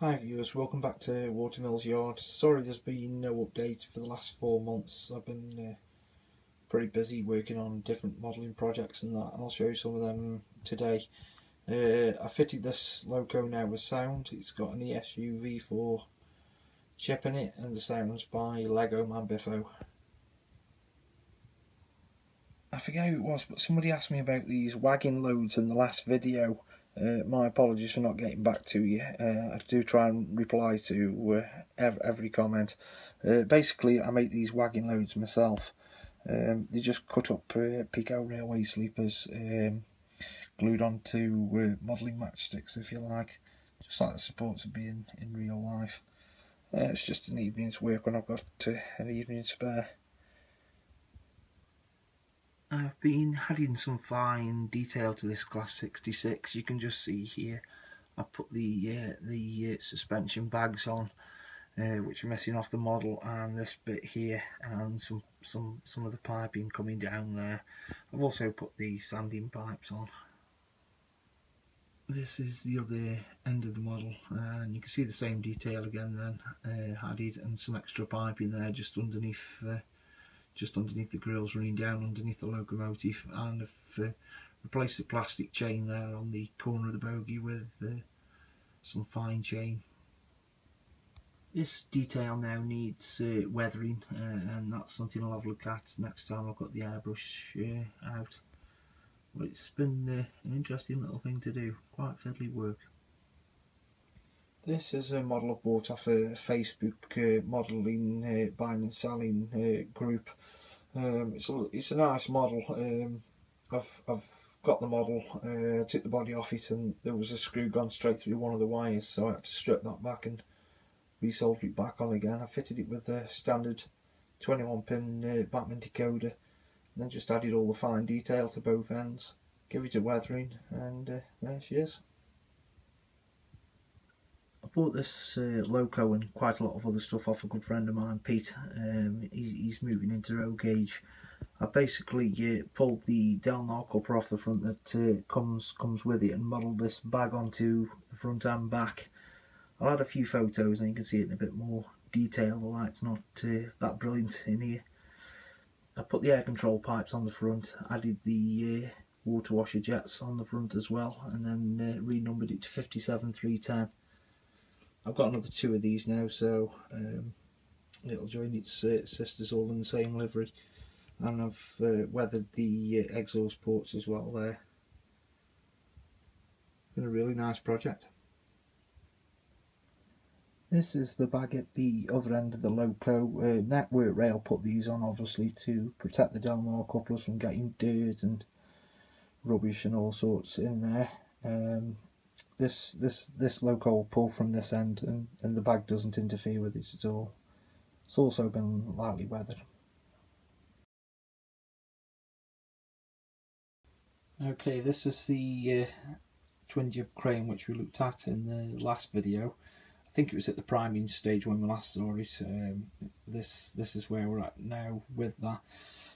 Hi viewers, welcome back to Watermills Yard. Sorry there's been no update for the last 4 months. I've been pretty busy working on different modelling projects and that, and I'll show you some of them today. I fitted this Loco now with sound. It's got an ESU V4 chip in it, and the sound's by Lego Man Biffo. I forget who it was, but somebody asked me about these wagon loads in the last video. My apologies for not getting back to you. I do try and reply to every comment. Basically, I make these wagon loads myself. They just cut up Pico railway sleepers, glued onto modelling matchsticks, if you like, just like the supports would be in real life. It's just an evening's work when I've got an evening spare. I've been adding some fine detail to this Class 66. You can just see here I've put the suspension bags on, which are missing off the model, and this bit here, and some of the piping coming down there. I've also put the sanding pipes on. This is the other end of the model, and you can see the same detail again then added, and some extra piping there just underneath the grills running down underneath the locomotive, and I've replaced the plastic chain there on the corner of the bogie with some fine chain. This detail now needs weathering, and that's something I'll have a look at next time I've got the airbrush out. But it's been an interesting little thing to do, quite fiddly work. This is a model I bought off a Facebook modelling buying and selling group. It's a nice model. I've got the model, took the body off it, and there was a screw gone straight through one of the wires, so I had to strip that back and resolder it back on again. I fitted it with a standard 21-pin Batman decoder, and then just added all the fine detail to both ends, give it a weathering, and there she is. I bought this Loco and quite a lot of other stuff off a good friend of mine, Pete. He's moving into road gauge. I basically pulled the Delnar coupler off the front that comes with it and modelled this bag onto the front and back. I'll add a few photos and you can see it in a bit more detail. The light's not that brilliant in here. I put the air control pipes on the front, added the water washer jets on the front as well, and then renumbered it to 57310. I've got another 2 of these now, so it'll join its sisters all in the same livery, and I've weathered the exhaust ports as well there. Been a really nice project. This is the bag at the other end of the Loco. Network rail put these on obviously to protect the Delnar couplers from getting dirt and rubbish and all sorts in there. This Loco will pull from this end, and the bag doesn't interfere with it at all. It's also been lightly weathered. Okay, this is the twin jib crane which we looked at in the last video. I think it was at the priming stage when we last saw it. This is where we're at now with that.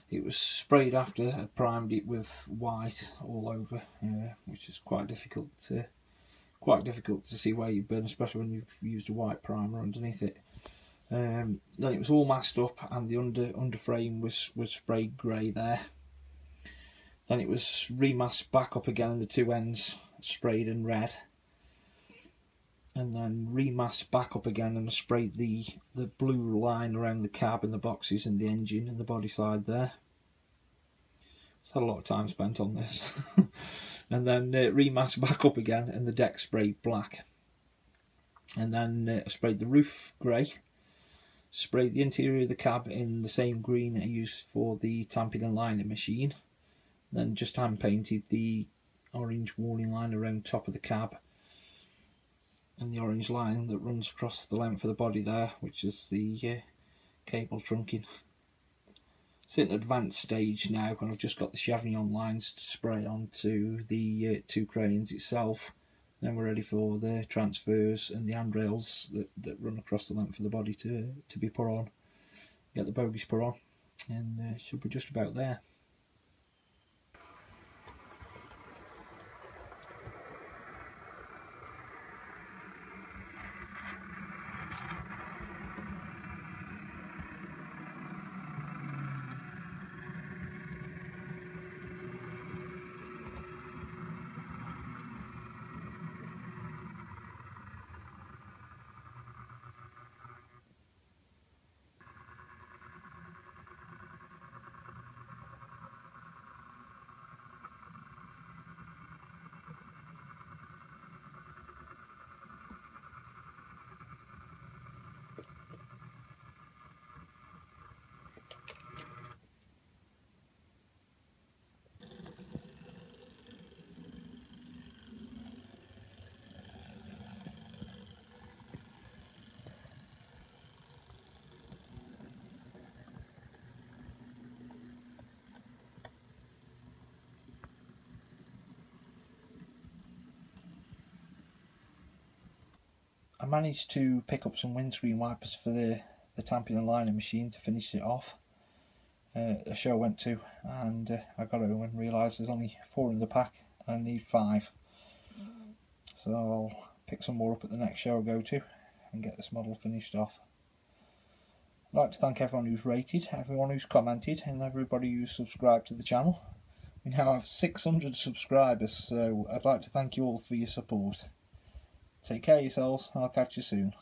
It was sprayed after I primed it with white all over, which is quite difficult to see where you've been, especially when you've used a white primer underneath it. Then it was all masked up, and the under frame was sprayed grey there. Then it was remasked back up again, and the 2 ends sprayed in red. And then remasked back up again, and I sprayed the blue line around the cab and the boxes and the engine and the body side there. It's had a lot of time spent on this. And then remasked back up again, and the deck sprayed black. And then I sprayed the roof grey, sprayed the interior of the cab in the same green I used for the tamping and lining machine. Then just hand painted the orange warning line around top of the cab, and the orange line that runs across the length of the body there, which is the cable trunking. It's in an advanced stage now, and I've just got the Chevignon lines to spray onto the 2 cranes itself. Then we're ready for the transfers and the handrails that run across the length of the body to be put on. Get the bogies put on, and should be just about there. managed to pick up some windscreen wipers for the tamping and lining machine to finish it off. A show I went to, and I got home and realised there's only 4 in the pack and I need 5. So I'll pick some more up at the next show I go to and get this model finished off. I'd like to thank everyone who's rated, everyone who's commented, and everybody who's subscribed to the channel. We now have 600 subscribers, so I'd like to thank you all for your support. Take care of yourselves, and I'll catch you soon.